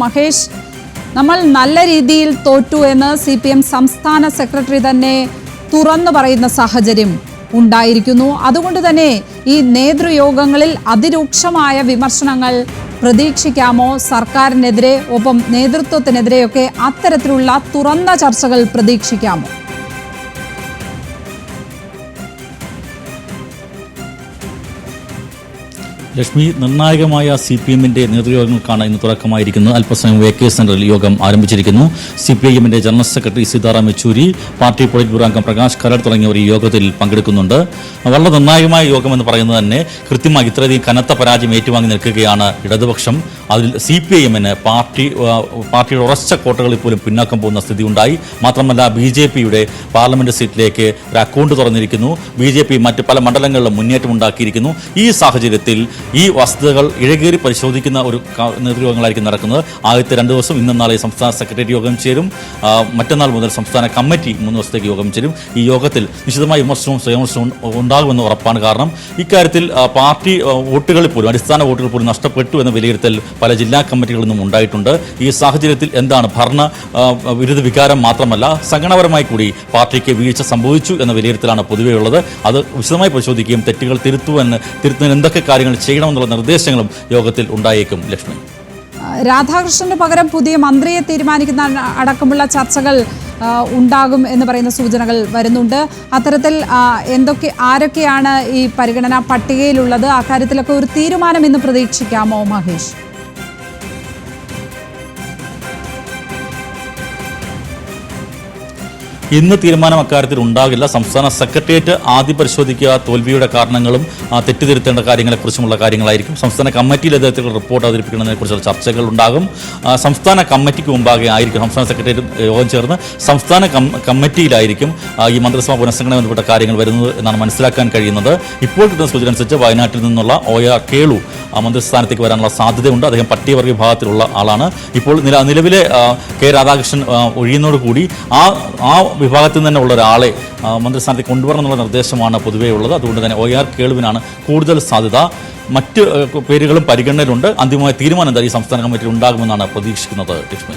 മഹേഷ്, നമ്മൾ നല്ല രീതിയിൽ തോറ്റു എന്ന് CPM സംസ്ഥാന സെക്രട്ടറി തന്നെ തുറന്നു പറയുന്ന സാഹചര്യം ഉണ്ടായിരിക്കുന്നു. അതുകൊണ്ട് തന്നെ ഈ നേതൃയോഗങ്ങളിൽ അതിരൂക്ഷമായ വിമർശനങ്ങൾ പ്രതീക്ഷിക്കാമോ? സർക്കാരിനെതിരെ ഒപ്പം നേതൃത്വത്തിനെതിരെയൊക്കെ അത്തരത്തിലുള്ള തുറന്ന ചർച്ചകൾ പ്രതീക്ഷിക്കാമോ? ലക്ഷ്മി, നിർണായകമായ CPM-ന്റെ നേതൃയോഗങ്ങൾക്കാണ് ഇന്ന് തുടക്കമായിരിക്കുന്നത്. അല്പസമയം AK സെന്ററിൽ യോഗം ആരംഭിച്ചിരിക്കുന്നു. CPIM-ന്റെ general secretary Sitaram Yechury, party polit bureau അംഗം പ്രകാശ് കരട് തുടങ്ങിയവർ ഈ യോഗത്തിൽ പങ്കെടുക്കുന്നുണ്ട്. വളരെ നിർണായകമായ യോഗം എന്ന് പറയുന്നത് തന്നെ കൃത്യമായി ഇത്രയധികം കനത്ത പരാജയം ഏറ്റുവാങ്ങി നിൽക്കുകയാണ് ഇടതുപക്ഷം. അതിൽ CPIM-ന് പാർട്ടിയുടെ ഉറച്ച കോട്ടകളിൽ പോലും പിന്നാക്കം പോകുന്ന സ്ഥിതി ഉണ്ടായി. മാത്രമല്ല BJP-യുടെ പാർലമെന്റ് സീറ്റിലേക്ക് ഒരു അക്കൗണ്ട് തുറന്നിരിക്കുന്നു. BJP മറ്റ് പല മണ്ഡലങ്ങളിലും മുന്നേറ്റം ഉണ്ടാക്കിയിരിക്കുന്നു. ഈ സാഹചര്യത്തിൽ ഈ വസ്തുതകൾ ഇഴകേറി പരിശോധിക്കുന്ന ഒരു നേതൃയോഗങ്ങളായിരിക്കും നടക്കുന്നത്. ആദ്യത്തെ 2 ദിവസം ഇന്നും നാളെ സംസ്ഥാന സെക്രട്ടേറിയറ്റ് യോഗം ചേരും. മറ്റന്നാൾ മുതൽ സംസ്ഥാന കമ്മിറ്റി 3 ദിവസത്തേക്ക് യോഗം ചേരും. ഈ യോഗത്തിൽ നിശ്ചിതമായ വിമർശനവും സ്വയംവിമർശനവും ഉണ്ടാകുമെന്ന് ഉറപ്പാണ്. കാരണം ഇക്കാര്യത്തിൽ പാർട്ടി വോട്ടുകളിൽ പോലും അടിസ്ഥാന വോട്ടുകൾ പോലും നഷ്ടപ്പെട്ടു എന്ന വിലയിരുത്തൽ പല ജില്ലാ കമ്മിറ്റികളിൽ നിന്നും ഉണ്ടായിട്ടുണ്ട്. ഈ സാഹചര്യത്തിൽ എന്താണ് ഭരണ വിരുദ്ധ വികാരം മാത്രമല്ല സംഘടനാപരമായി കൂടി പാർട്ടിക്ക് വീഴ്ച സംഭവിച്ചു എന്ന വിലയിരുത്തലാണ് പൊതുവേ ഉള്ളത്. അത് വിശദമായി പരിശോധിക്കുകയും തെറ്റുകൾ തിരുത്തുന്നതിന് എന്തൊക്കെ കാര്യങ്ങൾ ചെയ്യണമെന്നുള്ള നിർദ്ദേശങ്ങളും യോഗത്തിൽ ഉണ്ടായേക്കും. ലക്ഷ്മി, രാധാകൃഷ്ണന് പകരം പുതിയ മന്ത്രിയെ തീരുമാനിക്കുന്ന അടക്കമുള്ള ചർച്ചകൾ ഉണ്ടാകും എന്ന് പറയുന്ന സൂചനകൾ വരുന്നുണ്ട്. അത്തരത്തിൽ ആരൊക്കെയാണ് ഈ പരിഗണനാ പട്ടികയിലുള്ളത്? അക്കാര്യത്തിലൊക്കെ ഒരു തീരുമാനം ഇന്ന് പ്രതീക്ഷിക്കാമോ മഹേഷ്? ഇന്ന് തീരുമാനം അക്കാര്യത്തിൽ ഉണ്ടാകില്ല. സംസ്ഥാന സെക്രട്ടേറിയറ്റ് ആദ്യം പരിശോധിക്കുക തോൽവിയുടെ കാരണങ്ങളും തെറ്റിദ്ധരുത്തേണ്ട കാര്യങ്ങളെക്കുറിച്ചുമുള്ള കാര്യങ്ങളായിരിക്കും. സംസ്ഥാന കമ്മിറ്റിയിൽ അദ്ദേഹത്തിലുള്ള റിപ്പോർട്ട് അവതരിപ്പിക്കുന്നതിനെക്കുറിച്ചുള്ള ചർച്ചകൾ ഉണ്ടാകും. സംസ്ഥാന കമ്മിറ്റിക്ക് മുമ്പാകെ ആയിരിക്കും സംസ്ഥാന സെക്രട്ടേറിയറ്റ് യോഗം ചേർന്ന് സംസ്ഥാന കമ്മിറ്റിയിലായിരിക്കും ഈ മന്ത്രിസഭാ പുനഃസംഘടന ബന്ധപ്പെട്ട കാര്യങ്ങൾ വരുന്നത് എന്നാണ് മനസ്സിലാക്കാൻ കഴിയുന്നത്. ഇപ്പോൾ കിട്ടുന്ന സൂചന അനുസരിച്ച് വയനാട്ടിൽ നിന്നുള്ള OR കേളു മന്ത്രിസ്ഥാനത്തേക്ക് വരാനുള്ള സാധ്യതയുണ്ട്. അദ്ദേഹം പട്ടികവർഗ വിഭാഗത്തിലുള്ള ആളാണ്. ഇപ്പോൾ നിലവിലെ K രാധാകൃഷ്ണൻ ഒഴിയുന്നതോടുകൂടി ആ വിഭാഗത്തിൽ തന്നെ ഉള്ള ഒരാളെ മന്ത്രിസ്ഥാനത്തേക്ക് കൊണ്ടുവരണം എന്നുള്ള നിർദ്ദേശമാണ് പൊതുവേ ഉള്ളത്. അതുകൊണ്ട് തന്നെ OR കേളുവിനാണ് കൂടുതൽ സാധ്യത. മറ്റ് പേരുകളും പരിഗണനയിലുണ്ട്. അന്തിമമായ തീരുമാനം എന്തായാലും ഈ സംസ്ഥാന കമ്മിറ്റിയിൽ ഉണ്ടാകുമെന്നാണ് പ്രതീക്ഷിക്കുന്നത്. ലക്ഷ്മി.